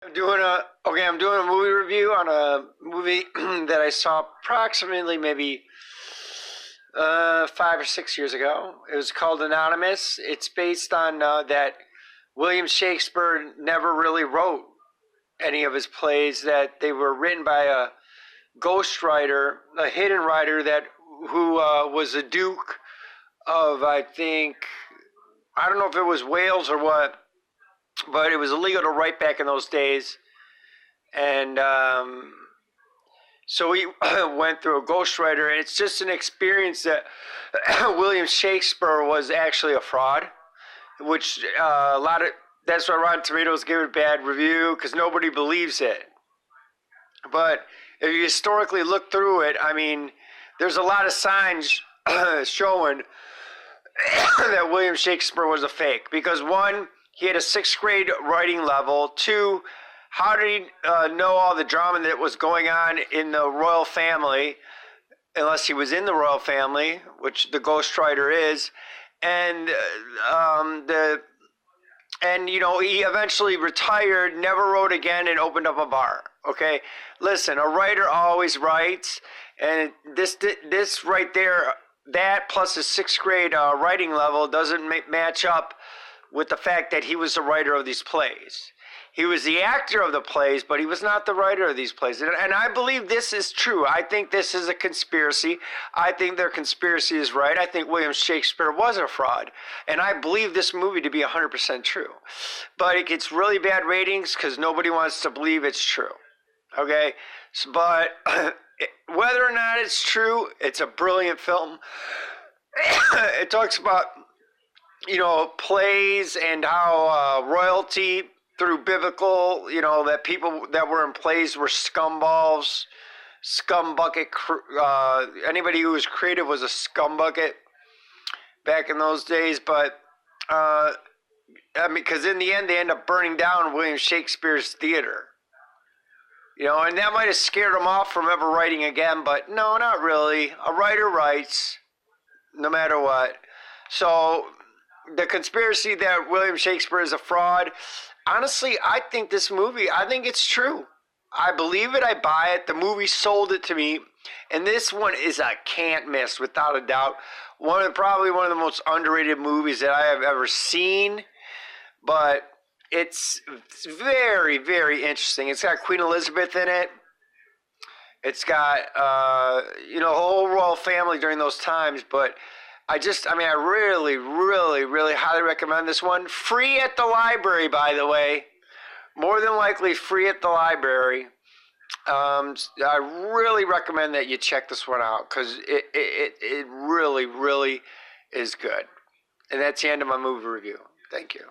I'm doing a movie review on a movie that I saw approximately maybe 5 or 6 years ago. It was called Anonymous. It's based on that William Shakespeare never really wrote any of his plays. That they were written by a ghostwriter, a hidden writer that who was a duke of I don't know if it was Wales or what, but it was illegal to write back in those days. And so he went through a ghostwriter, and it's just an experience that William Shakespeare was actually a fraud, which a lot of that's why Rotten Tomatoes gave it a bad review because nobody believes it. But if you historically look through it, I mean, there's a lot of signs showing that William Shakespeare was a fake because one, he had a sixth grade writing level. Two, how did he know all the drama that was going on in the royal family, unless he was in the royal family, which the ghostwriter is, and he eventually retired, never wrote again, and opened up a bar. Okay, listen, a writer always writes, and this right there, that plus his sixth grade writing level doesn't match up with the fact that he was the writer of these plays. He was the actor of the plays, but he was not the writer of these plays. And I believe this is true. I think this is a conspiracy. I think their conspiracy is right. I think William Shakespeare was a fraud. And I believe this movie to be 100% true. But it gets really bad ratings because nobody wants to believe it's true. Okay? But whether or not it's true, it's a brilliant film. It talks about, plays and how royalty through biblical, that people that were in plays were scumballs, scumbucket. Anybody who was creative was a scumbucket back in those days. But because in the end they end up burning down William Shakespeare's theater. And that might have scared him off from ever writing again. But no, not really. A writer writes, no matter what. So the conspiracy that William Shakespeare is a fraud. Honestly, I think it's true. I believe it. I buy it. The movie sold it to me. And this one is a can't miss, without a doubt. Probably one of the most underrated movies that I have ever seen. But it's very, very interesting. It's got Queen Elizabeth in it. It's got, a whole royal family during those times. But I really, really, really highly recommend this one. Free at the library, by the way. More than likely free at the library. I really recommend that you check this one out because it really, really is good. And that's the end of my movie review. Thank you.